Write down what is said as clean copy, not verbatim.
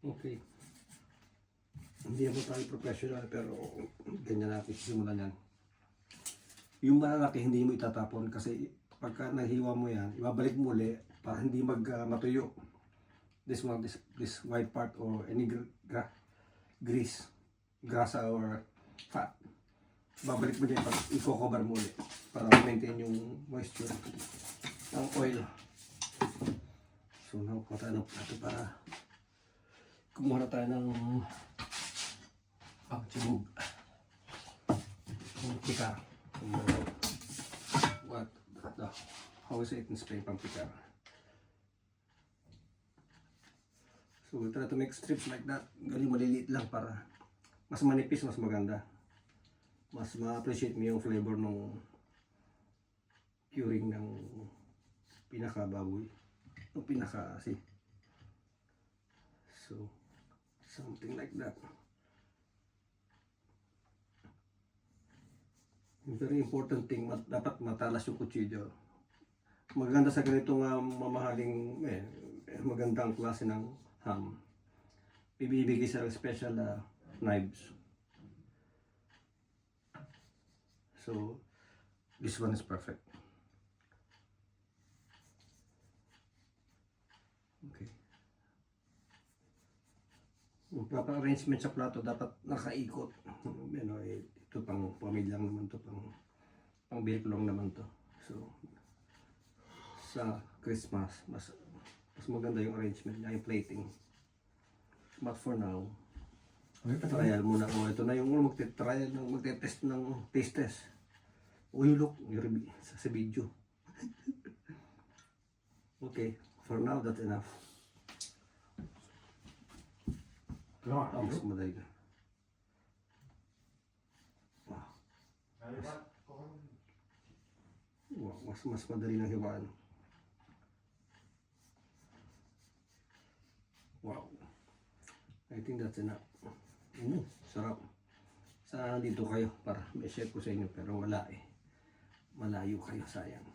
Okay. Hindi ako tayo professional pero ganyan natin simulan yan. Yung malalaki hindi mo itatapon kasi pagka nahiwa mo yan, ibabalik mo ulit para hindi matuyo. This one, this white part or any grease, grasa or fat. Babalik mo dyan pag i-cover mo ulit para maintain yung moisture ng oil. So nakuha tayo ng plato para kumuha na tayo ng pangtibog. Pikar. What? How is it in Spain, pangpikar? So we'll try to make strips like that. Galing maliliit lang para mas manipis, mas maganda. Mas ma-appreciate mo yung flavor ng curing ng pinaka-baboy. Ng pinaka-asi. So something like that. Very important thing, dapat matalas yung kutsilyo. Maganda sa ganitong mamahaling, magandang klase ng ham. Ibibigay sa special knives. So, this one is perfect. Okay. Yung proper arrangement sa plato dapat nakaikot. Ito pang pamilya naman to, pang bilog naman to. So sa Christmas mas maganda yung arrangement niya, yung plating. But for now, trial muna ko. Ito na yung magte-trial ng magte-test ng taste test. You look sa video. Okay, for now that's enough. Mas madali na. Wow. Mas madali na hiwaan. Wow. I think that's enough. Sarap. Sana nandito kayo para may share ko sa inyo pero wala eh. Malayo kayo, sayang.